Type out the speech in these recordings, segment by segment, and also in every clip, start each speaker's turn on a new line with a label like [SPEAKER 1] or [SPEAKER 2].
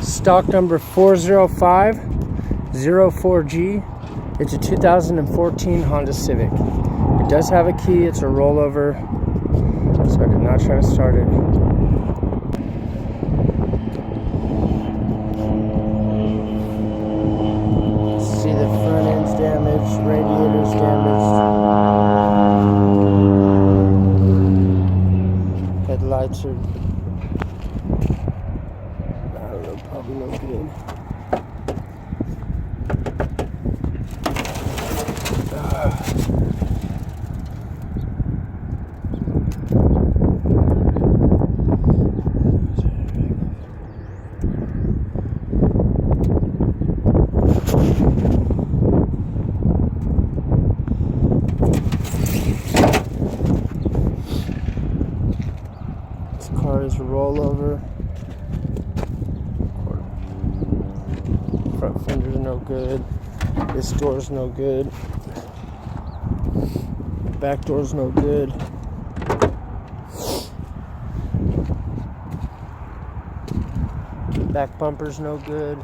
[SPEAKER 1] Stock number 40504G. It's a 2014 Honda Civic. It does have a key. It's a rollover, so I did not try to start it. See, the front end's damaged, radiator's damaged, headlights are, I don't know, probably no good. This car is a rollover. Front fender's no good. This door's no good. Back door's no good. Back bumper's no good.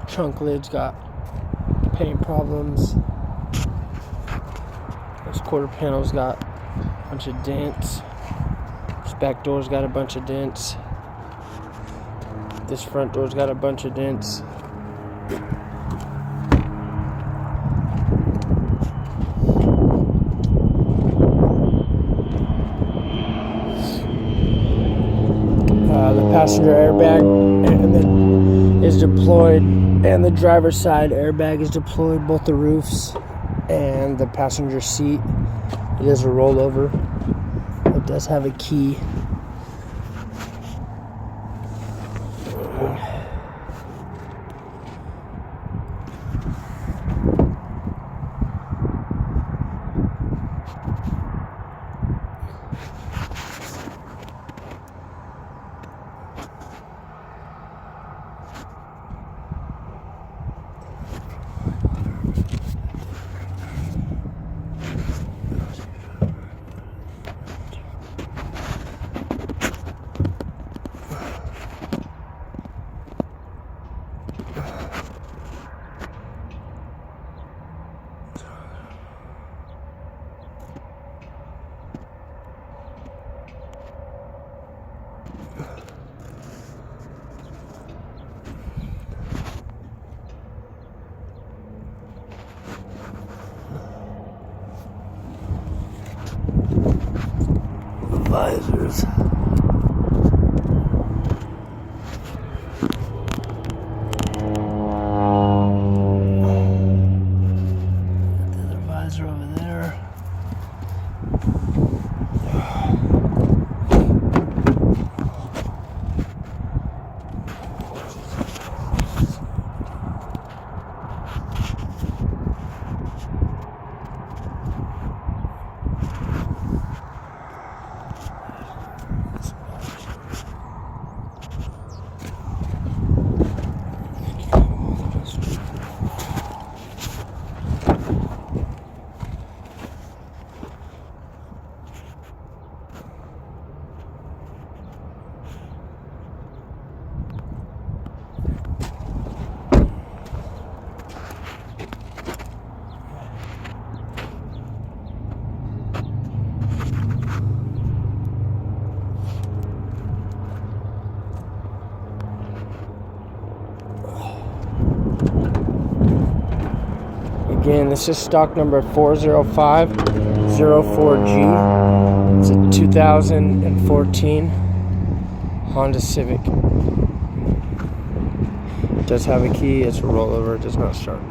[SPEAKER 1] Trunk lid's got paint problems. This quarter panel's got a bunch of dents. This back door's got a bunch of dents. This front door's got a bunch of dents. The passenger airbag is deployed, and the driver's side airbag is deployed, both the roofs and the passenger seat. It is a rollover. It does have a key. Visors. The other visor over there. Again, this is stock number 40504G. It's a 2014 Honda Civic. It does have a key. It's a rollover. It does not start.